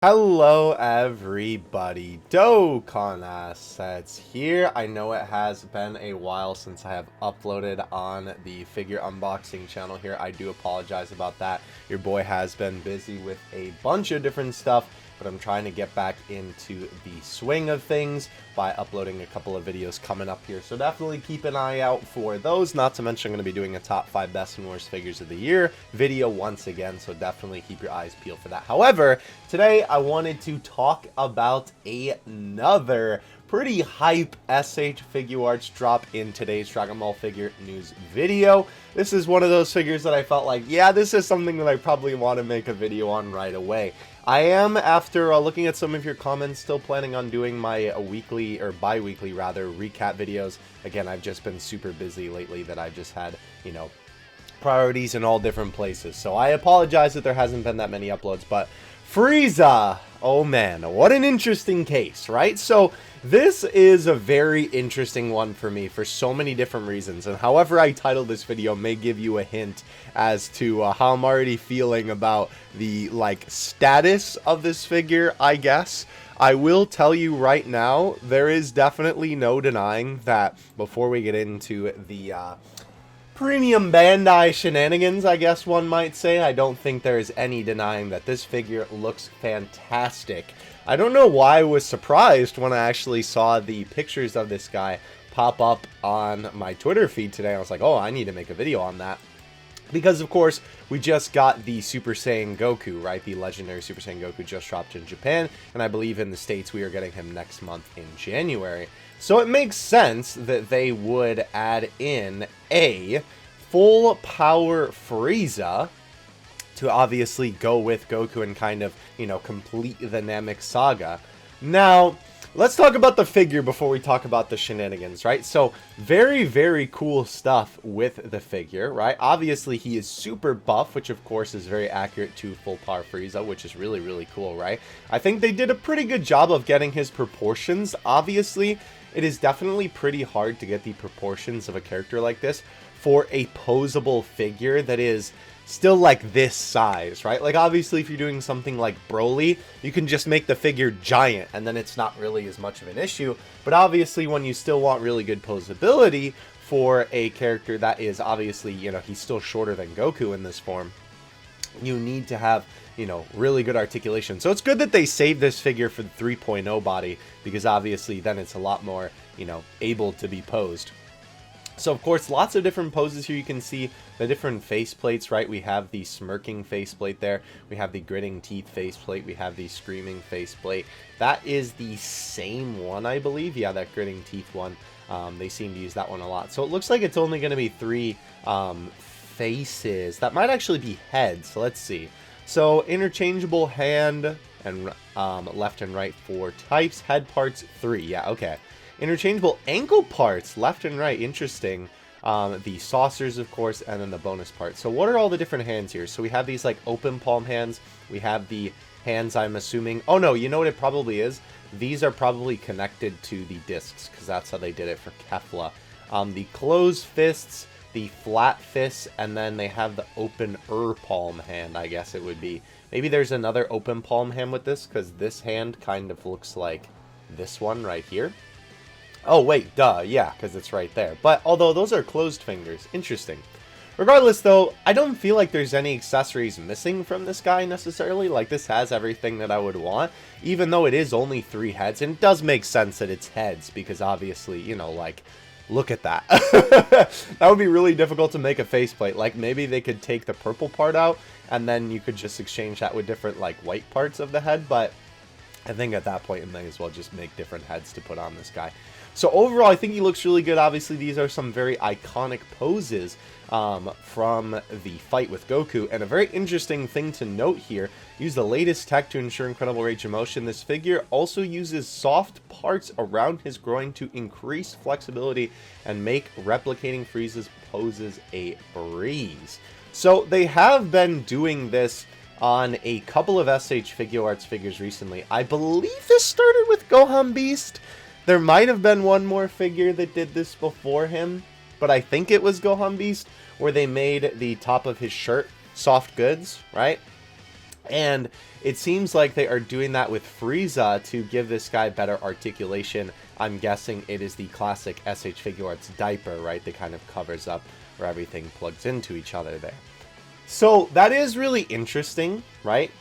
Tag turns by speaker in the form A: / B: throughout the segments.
A: Hello everybody, Dokkan Assets here. I know it has been a while since I have uploaded on the figure unboxing channel here. I do apologize about that. Your boy has been busy with a bunch of different stuff, but I'm trying to get back into the swing of things by uploading a couple of videos coming up here. So definitely keep an eye out for those. Not to mention I'm going to be doing a top 5 best and worst figures of the year video once again, so definitely keep your eyes peeled for that. However, today I wanted to talk about another pretty hype SH FIGUARTS drop in today's Dragon Ball figure news video. This is one of those figures that I felt like, yeah, this is something that I probably want to make a video on right away. I am, after looking at some of your comments, still planning on doing my weekly, or bi-weekly rather, recap videos. Again, I've just been super busy lately that I've just had, you know, priorities in all different places. So I apologize that there hasn't been that many uploads, but Frieza, oh man, what an interesting case, right? So this is a very interesting one for me for so many different reasons, and however I title this video may give you a hint as to how I'm already feeling about the status of this figure, I guess. I will tell you right now, there is definitely no denying that before we get into the premium Bandai shenanigans, I guess one might say, I don't think there is any denying that this figure looks fantastic. I don't know why I was surprised when I actually saw the pictures of this guy pop up on my Twitter feed today. I was like, oh, I need to make a video on that. Because, of course, we just got the Super Saiyan Goku, right? The legendary Super Saiyan Goku just dropped in Japan, and I believe in the States we are getting him next month in January. So it makes sense that they would add in a full power Frieza to obviously go with Goku and kind of, you know, complete the Namek saga. Now, let's talk about the figure before we talk about the shenanigans, right? So, very, very cool stuff with the figure, right? Obviously, he is super buff, which of course is very accurate to full power Frieza, which is really, really cool, right? I think they did a pretty good job of getting his proportions. Obviously, it is definitely pretty hard to get the proportions of a character like this for a posable figure that is still like this size, right? Like, obviously, if you're doing something like Broly, you can just make the figure giant, and then it's not really as much of an issue. But obviously, when you still want really good posability for a character that is obviously, you know, he's still shorter than Goku in this form, you need to have, you know, really good articulation. So it's good that they saved this figure for the 3.0 body, because obviously then it's a lot more, you know, able to be posed. So, of course, lots of different poses here. You can see the different faceplates, right? We have the smirking faceplate there. We have the gritting teeth faceplate. We have the screaming faceplate. That is the same one, I believe. Yeah, that gritting teeth one. They seem to use that one a lot. So it looks like it's only going to be 3 faces. That might actually be heads. So let's see. So interchangeable hand and left and right for types. Head parts 3. Yeah, okay. Interchangeable ankle parts, left and right, interesting. The saucers, of course, and then the bonus parts. So what are all the different hands here? So we have these, like, open palm hands. We have the hands, I'm assuming. Oh, no, you know what it probably is? These are probably connected to the discs, because that's how they did it for Kefla. The closed fists, the flat fists, and then they have the open palm hand, I guess it would be. Maybe there's another open palm hand with this, because this hand kind of looks like this one right here. Oh, wait, duh, yeah, because it's right there. But, although those are closed fingers. Interesting. Regardless, though, I don't feel like there's any accessories missing from this guy, necessarily. Like, this has everything that I would want, even though it is only 3 heads. And it does make sense that it's heads, because obviously, you know, like, look at that. That would be really difficult to make a faceplate. Like, maybe they could take the purple part out, and then you could just exchange that with different, like, white parts of the head. But I think at that point, you may as well just make different heads to put on this guy. So overall, I think he looks really good. Obviously, these are some very iconic poses from the fight with Goku. And a very interesting thing to note here, use the latest tech to ensure incredible range of motion. This figure also uses soft parts around his groin to increase flexibility and make replicating Frieza's poses a breeze. So they have been doing this on a couple of SH FIGUARTS figures recently. I believe this started with Gohan Beast. There might have been one more figure that did this before him, but I think it was Gohan Beast, where they made the top of his shirt soft goods, right? And it seems like they are doing that with Frieza to give this guy better articulation. I'm guessing it is the classic SH Figuarts diaper, right? That kind of covers up where everything plugs into each other there. So that is really interesting, right?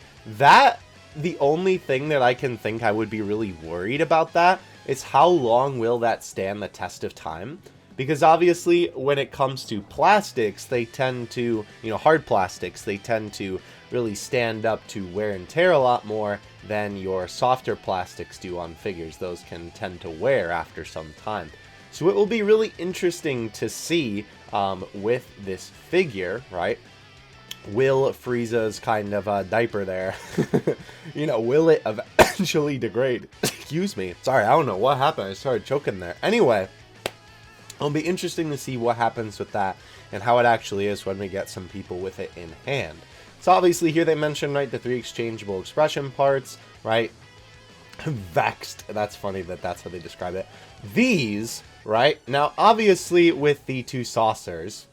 A: The only thing that I can think I would be really worried about that is how long will that stand the test of time? Because obviously when it comes to plastics, they tend to, hard plastics, they tend to really stand up to wear and tear a lot more than your softer plastics do on figures. Those can tend to wear after some time. So it will be really interesting to see with this figure, right? Will Frieza's kind of diaper there, will it eventually degrade? Excuse me. Sorry, I don't know what happened. I started choking there. Anyway, it'll be interesting to see what happens with that and how it actually is when we get some people with it in hand. So obviously here they mentioned, right, the 3 exchangeable expression parts, right? Vexed. That's funny that that's how they describe it. These, right? Now, obviously with the 2 saucers,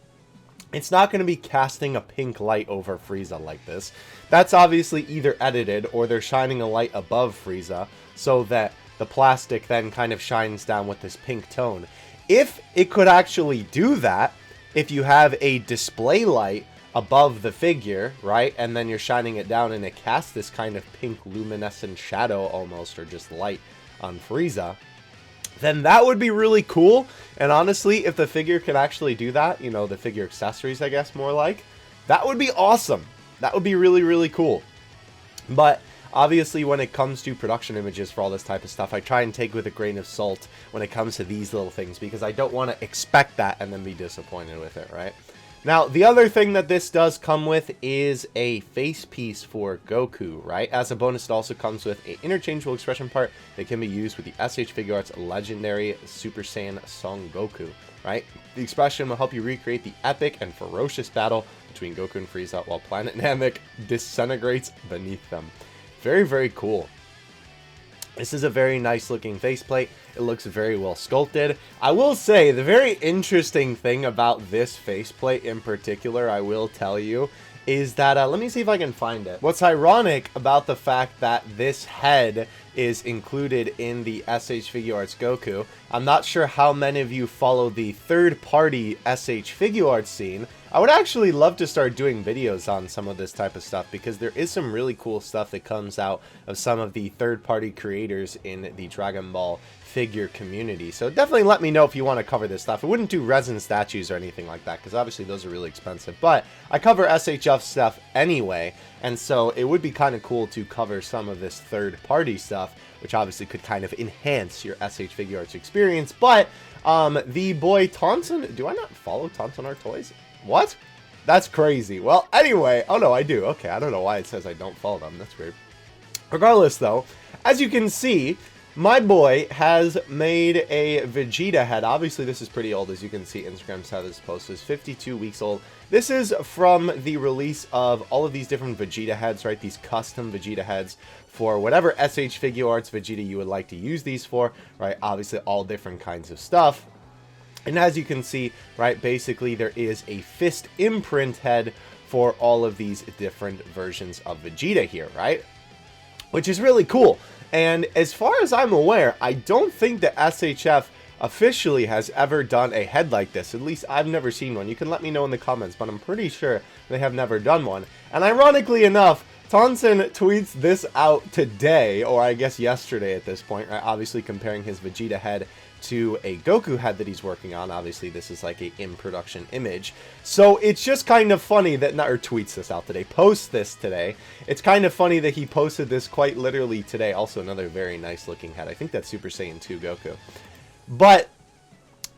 A: it's not going to be casting a pink light over Frieza like this. That's obviously either edited or they're shining a light above Frieza so that the plastic then kind of shines down with this pink tone. If it could actually do that, if you have a display light above the figure, right, and then you're shining it down and it casts this kind of pink luminescent shadow almost, or just light on Frieza, then that would be really cool. And honestly, if the figure can actually do that, the figure accessories, I guess, more like, that would be awesome. That would be really, really cool. But obviously, when it comes to production images for all this type of stuff, I try and take with a grain of salt when it comes to these little things, because I don't want to expect that and then be disappointed with it, right? Now, the other thing that this does come with is a face piece for Goku, right? As a bonus, it also comes with an interchangeable expression part that can be used with the SH Figuarts legendary Super Saiyan Son Goku, right? The expression will help you recreate the epic and ferocious battle between Goku and Frieza while Planet Namek disintegrates beneath them. Very, very cool. This is a very nice looking faceplate. It looks very well sculpted. I will say, the very interesting thing about this faceplate in particular, I will tell you, is that, let me see if I can find it. What's ironic about the fact that this head is included in the SH Figuarts Goku, I'm not sure how many of you follow the third-party SH Figuarts scene. I would actually love to start doing videos on some of this type of stuff, because there is some really cool stuff that comes out of some of the third-party creators in the Dragon Ball figure community. So definitely let me know if you want to cover this stuff. I wouldn't do resin statues or anything like that, because obviously those are really expensive, but I cover SHF stuff anyway, and so it would be kind of cool to cover some of this third-party stuff, which obviously could kind of enhance your SH Figuarts experience. But the boy Tonson, do I not follow Tonson Art Toys? What? That's crazy. Well, anyway, oh no, I do. Okay, I don't know why it says I don't follow them. That's weird. Regardless, though, as you can see, my boy has made a Vegeta head. Obviously, this is pretty old. As you can see, Instagram's how this post is 52 weeks old. This is from the release of all of these different Vegeta heads, right? These custom Vegeta heads for whatever SH Figuarts Vegeta you would like to use these for, right? Obviously, all different kinds of stuff. And as you can see, right, basically there is a fist imprint head for all of these different versions of Vegeta here, right? Which is really cool. And as far as I'm aware, I don't think that SHF officially has ever done a head like this. At least I've never seen one. You can let me know in the comments, but I'm pretty sure they have never done one. And ironically enough, Tonson tweets this out today, or I guess yesterday at this point, right? Obviously comparing his Vegeta head to a Goku head that he's working on. Obviously this is like a in-production image. So it's just kind of funny that, or tweets this out today, posts this today. It's kind of funny that he posted this quite literally today. Also another very nice looking head. I think that's Super Saiyan 2 Goku. But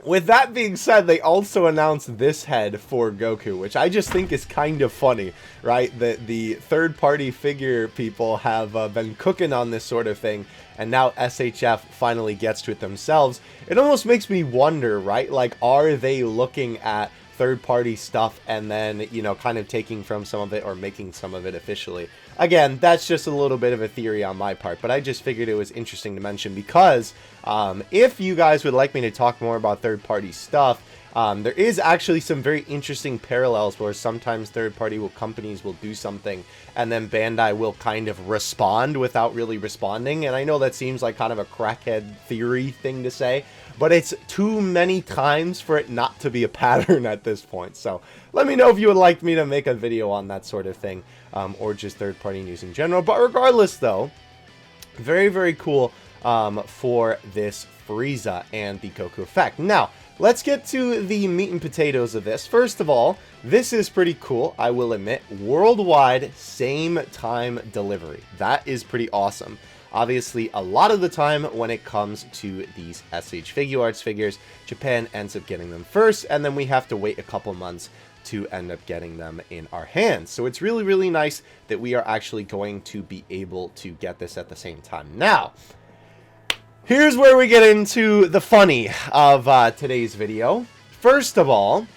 A: with that being said, they also announced this head for Goku, which I just think is kind of funny, right? That the third-party figure people have been cooking on this sort of thing, and now SHF finally gets to it themselves. It almost makes me wonder, right? Like, are they looking at third-party stuff and then, you know, kind of taking from some of it or making some of it officially? Again, that's just a little bit of a theory on my part, but I just figured it was interesting to mention because if you guys would like me to talk more about third-party stuff, There is actually some very interesting parallels where sometimes third-party companies will do something and then Bandai will kind of respond without really responding. And I know that seems like kind of a crackhead theory thing to say, but it's too many times for it not to be a pattern at this point. So let me know if you would like me to make a video on that sort of thing, or just third-party news in general. But regardless, though, very, very cool for this Frieza and the Goku effect. Now, let's get to the meat and potatoes of this. First of all, this is pretty cool, I will admit. Worldwide, same time delivery. That is pretty awesome. Obviously, a lot of the time when it comes to these SH FIGUARTS figures, Japan ends up getting them first, and then we have to wait a couple months to end up getting them in our hands. So it's really, really nice that we are actually going to be able to get this at the same time. Now, here's where we get into the funny of today's video. First of all,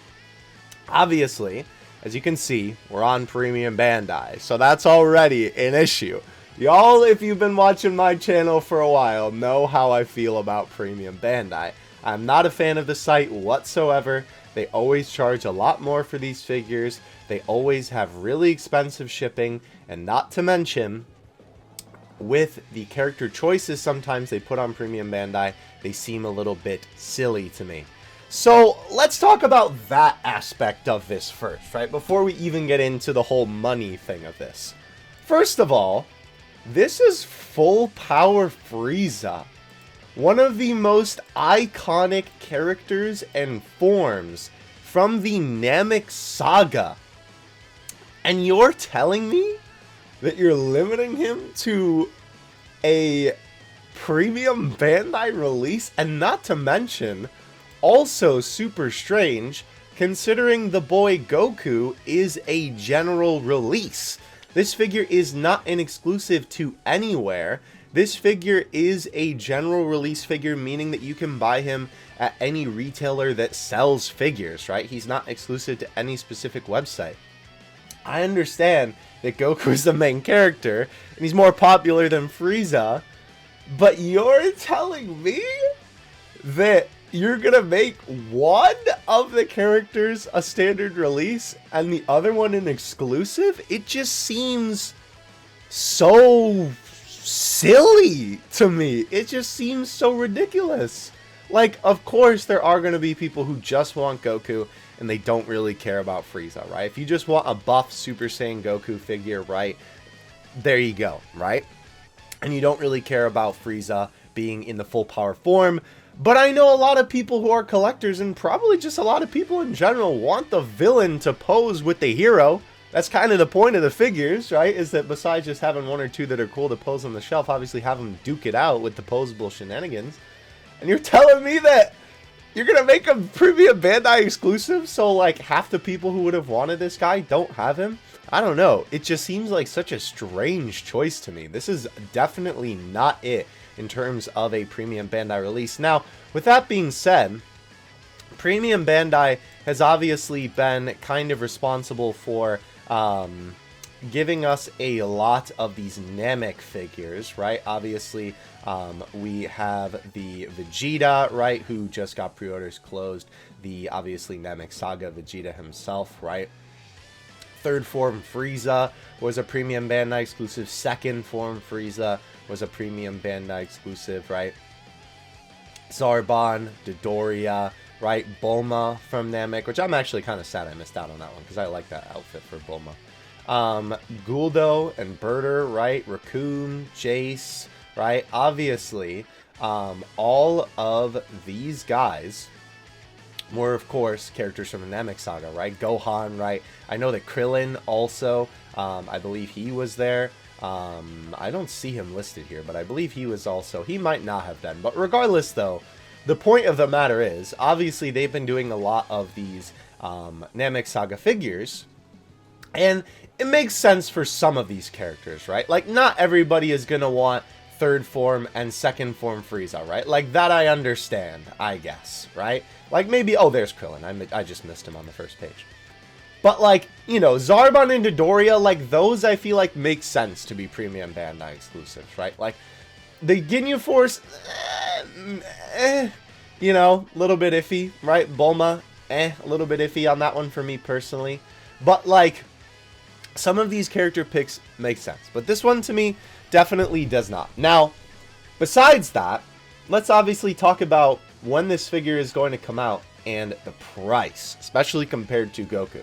A: obviously, as you can see, we're on Premium Bandai, so that's already an issue. Y'all, if you've been watching my channel for a while, know how I feel about Premium Bandai. I'm not a fan of the site whatsoever. They always charge a lot more for these figures. They always have really expensive shipping, and not to mention, with the character choices sometimes they put on Premium Bandai, they seem a little bit silly to me. So let's talk about that aspect of this first, right? Before we even get into the whole money thing of this. First of all, this is full power Frieza. One of the most iconic characters and forms from the Namek saga. And you're telling me that you're limiting him to a Premium Bandai release? And not to mention, also super strange, considering the boy Goku is a general release. This figure is not an exclusive to anywhere. This figure is a general release figure, meaning that you can buy him at any retailer that sells figures, right? He's not exclusive to any specific website. I understand that Goku is the main character, and he's more popular than Frieza, but you're telling me that you're gonna make one of the characters a standard release and the other one an exclusive? It just seems so silly to me. It just seems so ridiculous. Like, of course there are gonna be people who just want Goku and they don't really care about Frieza, right? If you just want a buff Super Saiyan Goku figure, right, there you go, right? And you don't really care about Frieza being in the full power form. But I know a lot of people who are collectors, and probably just a lot of people in general, want the villain to pose with the hero. That's kind of the point of the figures, right? Is that besides just having one or two that are cool to pose on the shelf, obviously have them duke it out with the posable shenanigans. And you're telling me that you're going to make a Premium Bandai exclusive, so like half the people who would have wanted this guy don't have him? I don't know. It just seems like such a strange choice to me. This is definitely not it in terms of a Premium Bandai release. Now, with that being said, Premium Bandai has obviously been kind of responsible for giving us a lot of these Namek figures, right? Obviously, we have the Vegeta, right, who just got pre-orders closed. The, obviously, Namek Saga Vegeta himself, right? Third form Frieza was a Premium Bandai exclusive. Second form Frieza was a Premium Bandai exclusive, right? Zarbon, Dodoria, right? Bulma from Namek, which I'm actually kind of sad I missed out on that one because I like that outfit for Bulma. Guldo and Birder, right? Raccoon, Jace, right? Obviously, all of these guys were, of course, characters from the Namek Saga, right? Gohan, right? I know that Krillin also, I believe he was there. I don't see him listed here, but I believe he was also, he might not have been. But regardless, though, the point of the matter is, obviously, they've been doing a lot of these Namek Saga figures, and it makes sense for some of these characters, right? Like, not everybody is going to want third form and second form Frieza, right? Like, that I understand, I guess, right? Like, maybe, oh, there's Krillin. I just missed him on the first page. But, like, you know, Zarbon and Dodoria, like, those I feel like make sense to be Premium Bandai exclusives, right? Like, the Ginyu Force, you know, a little bit iffy, right? Bulma, a little bit iffy on that one for me personally. But, like, some of these character picks make sense. But this one, to me, definitely does not. Now, besides that, let's obviously talk about when this figure is going to come out and the price, especially compared to Goku.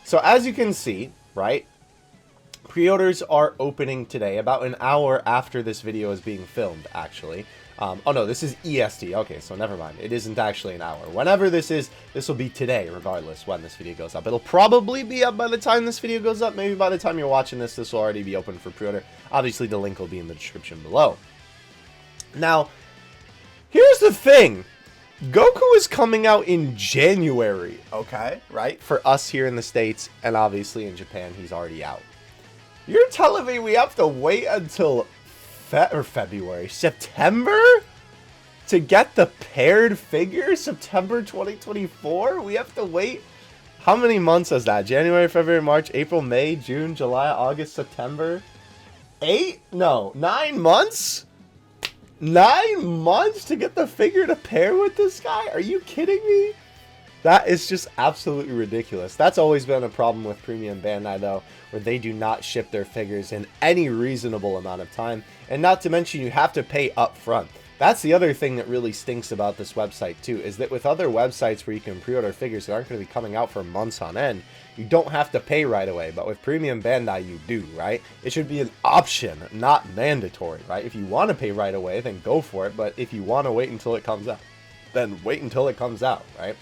A: So, as you can see, right, pre-orders are opening today, about an hour after this video is being filmed, actually. Oh no, this is EST. Okay, so never mind. It isn't actually an hour. Whenever this is, this will be today, regardless when this video goes up. It'll probably be up by the time this video goes up. Maybe by the time you're watching this, this will already be open for pre-order. Obviously, the link will be in the description below. Now, here's the thing. Goku is coming out in January, okay? Right? For us here in the States, and obviously in Japan, he's already out. You're telling me we have to wait until February, September to get the paired figure? September 2024? We have to wait. How many months is that? January, February, March, April, May, June, July, August, September? 8? No, 9 months? 9 months to get the figure to pair with this guy? Are you kidding me? That is just absolutely ridiculous. That's always been a problem with Premium Bandai, though, where they do not ship their figures in any reasonable amount of time. And not to mention, you have to pay up front. That's the other thing that really stinks about this website, too, is that with other websites where you can pre-order figures that aren't going to be coming out for months on end, you don't have to pay right away. But with Premium Bandai, you do, right? It should be an option, not mandatory, right? If you want to pay right away, then go for it. But if you want to wait until it comes out, then wait until it comes out, right?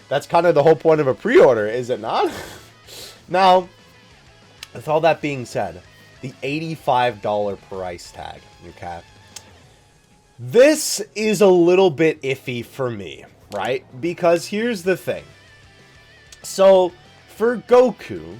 A: That's kind of the whole point of a pre-order, is it not? Now, with all that being said, the $85 price tag, okay? This is a little bit iffy for me, right? Because here's the thing. So, for Goku,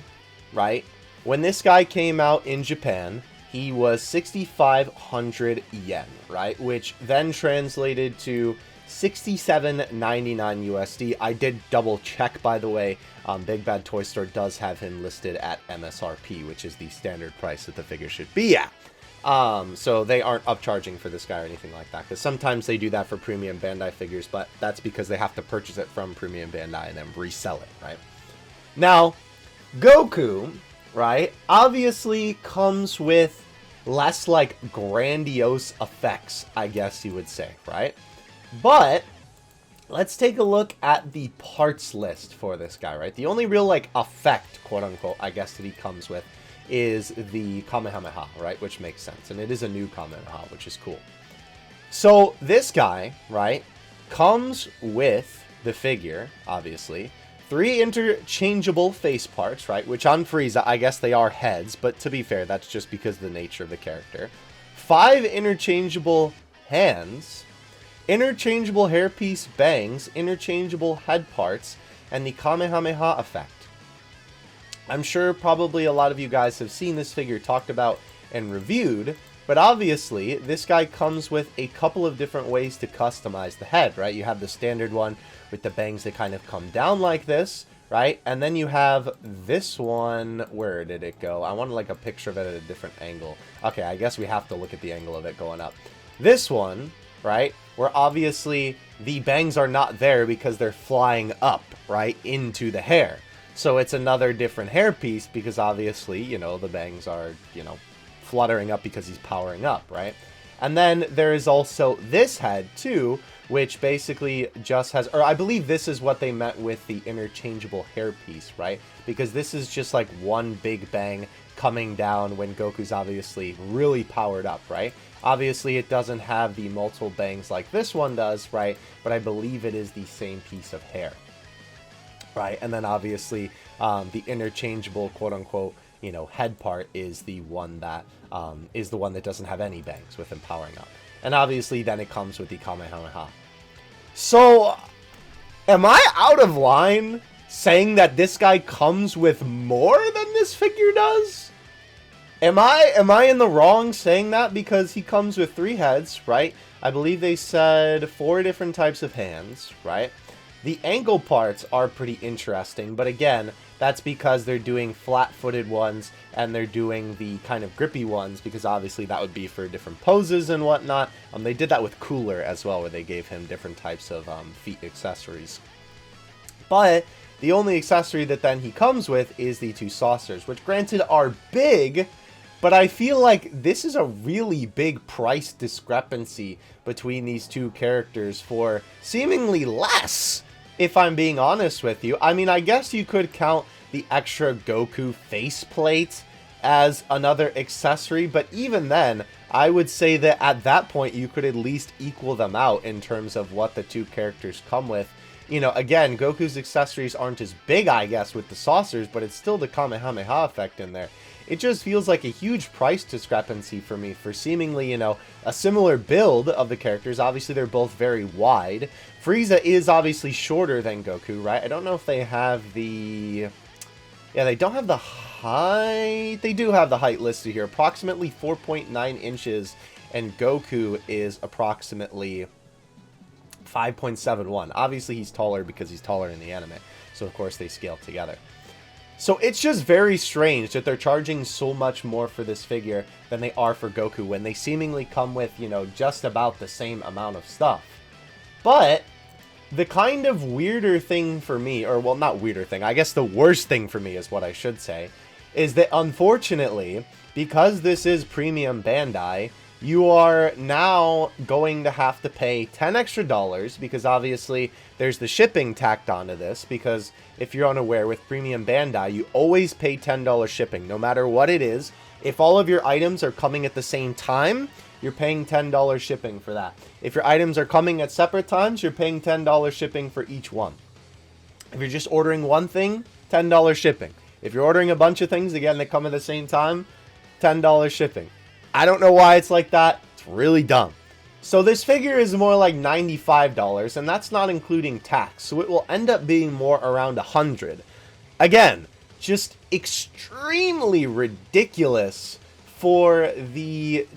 A: right, when this guy came out in Japan, he was 6,500 yen, right? Which then translated to $67.99 USD. I did double check, by the way. Big Bad Toy Store does have him listed at MSRP, which is the standard price that the figure should be at. So they aren't upcharging for this guy or anything like that, because sometimes they do that for Premium Bandai figures, but that's because they have to purchase it from Premium Bandai and then resell it, right? Now, Goku, right, obviously comes with less, like, grandiose effects, I guess you would say, right? But let's take a look at the parts list for this guy, right? The only real, like, effect, quote-unquote, I guess, that he comes with is the Kamehameha, right? Which makes sense. And it is a new Kamehameha, which is cool. So this guy, right, comes with the figure, obviously. 3 interchangeable face parts, right? Which on Frieza, I guess they are heads. But to be fair, that's just because of the nature of the character. 5 interchangeable hands. Interchangeable hairpiece bangs, interchangeable head parts, and the Kamehameha effect. I'm sure probably a lot of you guys have seen this figure talked about and reviewed, but obviously this guy comes with a couple of different ways to customize the head, right? You have the standard one with the bangs that kind of come down like this, right? And then you have this one. Where did it go? I wanted like a picture of it at a different angle. Okay, I guess we have to look at the angle of it going up. This one, right, where obviously the bangs are not there because they're flying up, right, into the hair. So it's another different hairpiece because obviously, you know, the bangs are, you know, fluttering up because he's powering up, right? And then there is also this head too, which basically just has, or I believe this is what they meant with the interchangeable hairpiece, right? Because this is just like one big bang coming down when Goku's obviously really powered up, right? Obviously, it doesn't have the multiple bangs like this one does, right? But I believe it is the same piece of hair, right? And then obviously, the interchangeable, quote-unquote, you know, head part is the one that doesn't have any bangs with him powering up. And obviously, then it comes with the Kamehameha. So, am I out of line saying that this guy comes with more than this figure does? Am I in the wrong saying that? Because he comes with 3 heads, right? I believe they said 4 different types of hands, right? The ankle parts are pretty interesting, but again, that's because they're doing flat-footed ones and they're doing the kind of grippy ones, because obviously that would be for different poses and whatnot. They did that with Cooler as well, where they gave him different types of feet accessories. But the only accessory that then he comes with is the 2 saucers, which granted are big, but I feel like this is a really big price discrepancy between these 2 characters for seemingly less, if I'm being honest with you. I mean, I guess you could count the extra Goku faceplate as another accessory, but even then, I would say that at that point, you could at least equal them out in terms of what the 2 characters come with. You know, again, Goku's accessories aren't as big, I guess, with the saucers, but it's still the Kamehameha effect in there. It just feels like a huge price discrepancy for me for seemingly, you know, a similar build of the characters. Obviously, they're both very wide. Frieza is obviously shorter than Goku, right? I don't know if they have the... Yeah, they don't have the height. They do have the height listed here. Approximately 4.9 inches, and Goku is approximately 5.71. Obviously, he's taller because he's taller in the anime. So, of course, they scale together. So, it's just very strange that they're charging so much more for this figure than they are for Goku when they seemingly come with, you know, just about the same amount of stuff. But the kind of weirder thing for me, or, well, not weirder thing, I guess the worst thing for me is what I should say, is that, unfortunately, because this is premium Bandai, you are now going to have to pay $10 extra because obviously there's the shipping tacked onto this, because if you're unaware, with premium Bandai, you always pay $10 shipping, no matter what it is. If all of your items are coming at the same time, you're paying $10 shipping for that. If your items are coming at separate times, you're paying $10 shipping for each one. If you're just ordering one thing, $10 shipping. If you're ordering a bunch of things, again, that come at the same time, $10 shipping. I don't know why it's like that. It's really dumb. So this figure is more like $95, and that's not including tax. So it will end up being more around $100. Again, just extremely ridiculous for the,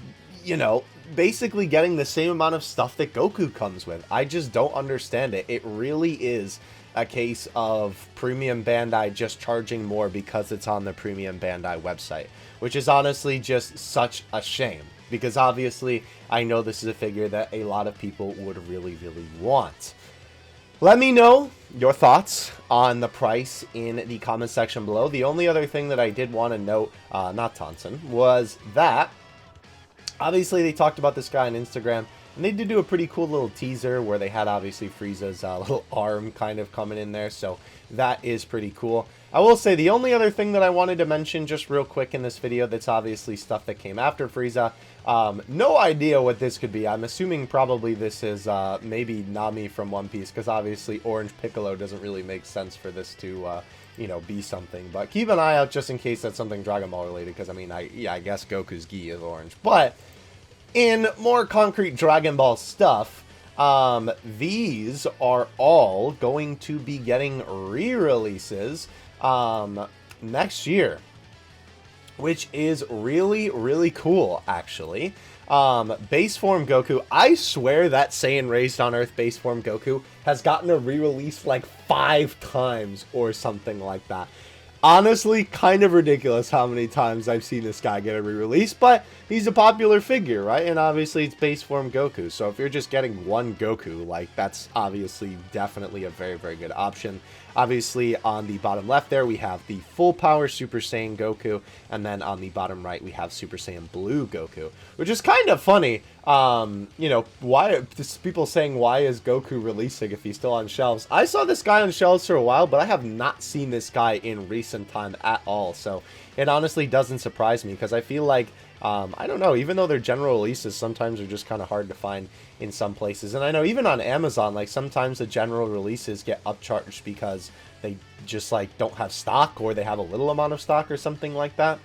A: you know, basically getting the same amount of stuff that Goku comes with. I just don't understand it. It really is a case of premium Bandai just charging more because it's on the premium Bandai website, which is honestly just such a shame, because obviously I know this is a figure that a lot of people would really, really want. Let me know your thoughts on the price in the comment section below. The only other thing that I did want to note, not Tonson, was that obviously they talked about this guy on Instagram, and they did do a pretty cool little teaser where they had obviously Frieza's little arm kind of coming in there, so that is pretty cool. I will say the only other thing that I wanted to mention just real quick in this video that's obviously stuff that came after Frieza, no idea what this could be. I'm assuming probably this is maybe Nami from One Piece, because obviously Orange Piccolo doesn't really make sense for this to you know, be something. But keep an eye out just in case that's something Dragon Ball related, because I mean, I guess Goku's gi is orange. But in more concrete Dragon Ball stuff, these are all going to be getting re-releases next year, which is really, really cool, actually. Base form Goku, I swear that Saiyan Raised on Earth base form Goku has gotten a re-release like 5 times or something like that. Honestly, kind of ridiculous how many times I've seen this guy get a re-release, but he's a popular figure, right? And obviously it's base form Goku, so if you're just getting one Goku, like, that's obviously definitely a very, very good option. Obviously, on the bottom left there, we have the full power Super Saiyan Goku, and then on the bottom right, we have Super Saiyan Blue Goku, which is kind of funny. You know, why people saying, why is Goku releasing if he's still on shelves? I saw this guy on shelves for a while, but I have not seen this guy in recent time at all, so it honestly doesn't surprise me, because I feel like, I don't know, even though they're general releases, sometimes they're just kind of hard to find in some places. And I know even on Amazon, like, sometimes the general releases get upcharged because they just, like, don't have stock, or they have a little amount of stock or something like that.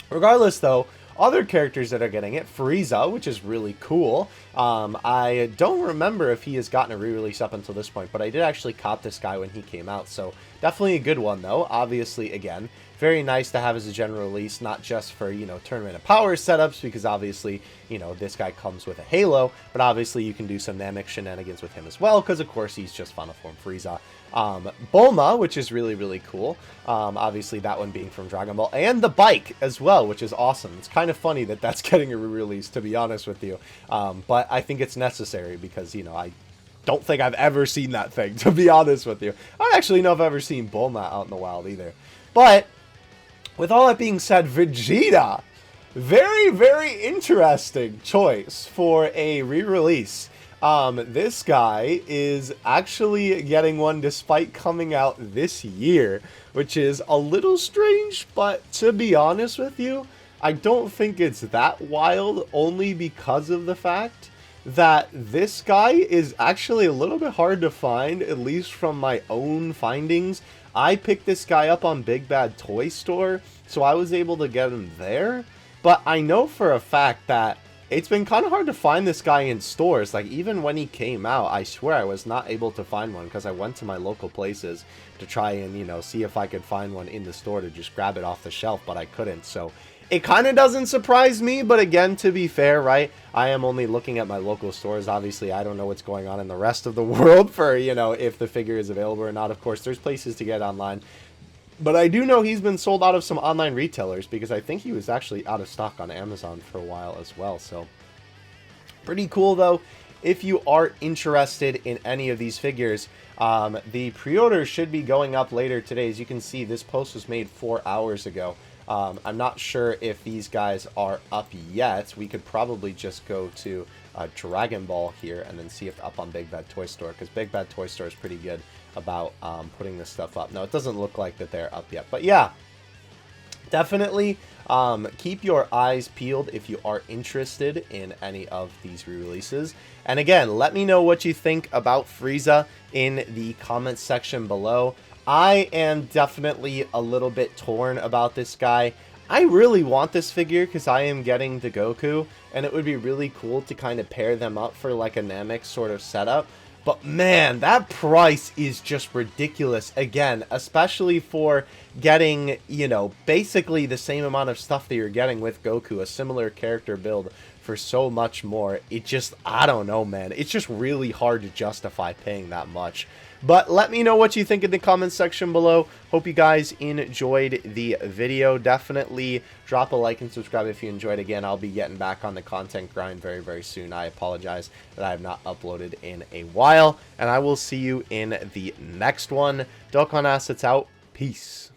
A: Regardless, though, other characters that are getting it, Frieza, which is really cool. I don't remember if he has gotten a re-release up until this point, but I did actually cop this guy when he came out, so definitely a good one, though. Obviously, again, very nice to have as a general release, not just for, you know, Tournament of Power setups, because obviously, you know, this guy comes with a Halo, but obviously you can do some Namek shenanigans with him as well, because of course he's just Final Form Frieza. Bulma, which is really, really cool. Obviously that one being from Dragon Ball, and the bike as well, which is awesome. It's kind of funny that that's getting a re-release, to be honest with you. But I think it's necessary because, you know, I don't think I've ever seen that thing, to be honest with you. I don't actually know if I've ever seen Bulma out in the wild either. But with all that being said, Vegeta, very, very interesting choice for a re-release. This guy is actually getting one despite coming out this year, which is a little strange, but to be honest with you, I don't think it's that wild, only because of the fact that this guy is actually a little bit hard to find, at least from my own findings. I picked this guy up on Big Bad Toy Store, so I was able to get him there, but I know for a fact that it's been kind of hard to find this guy in stores. Like, even when he came out, I swear I was not able to find one because I went to my local places to try and, you know, see if I could find one in the store to just grab it off the shelf, but I couldn't. So it kind of doesn't surprise me, but again, to be fair, right, I am only looking at my local stores. Obviously, I don't know what's going on in the rest of the world for, you know, if the figure is available or not. Of course, there's places to get online. But I do know he's been sold out of some online retailers because I think he was actually out of stock on Amazon for a while as well. So pretty cool, though. If you are interested in any of these figures, the pre-order should be going up later today. As you can see, this post was made 4 hours ago. I'm not sure if these guys are up yet. We could probably just go to Dragon Ball here and then see if up on Big Bad Toy Store, because Big Bad Toy Store is pretty good about putting this stuff up. Now, it doesn't look like that they're up yet, but yeah, definitely keep your eyes peeled if you are interested in any of these re-releases. And again, let me know what you think about Frieza in the comments section below. I am definitely a little bit torn about this guy. I really want this figure because I am getting the Goku, and it would be really cool to kind of pair them up for like a Namek sort of setup. But man, that price is just ridiculous. Again, especially for getting, you know, basically the same amount of stuff that you're getting with Goku, a similar character build for so much more. It just, I don't know, man. It's just really hard to justify paying that much. But let me know what you think in the comments section below. Hope you guys enjoyed the video. Definitely drop a like and subscribe if you enjoyed. Again, I'll be getting back on the content grind very, very soon. I apologize that I have not uploaded in a while. And I will see you in the next one. Dokkan Assets out. Peace.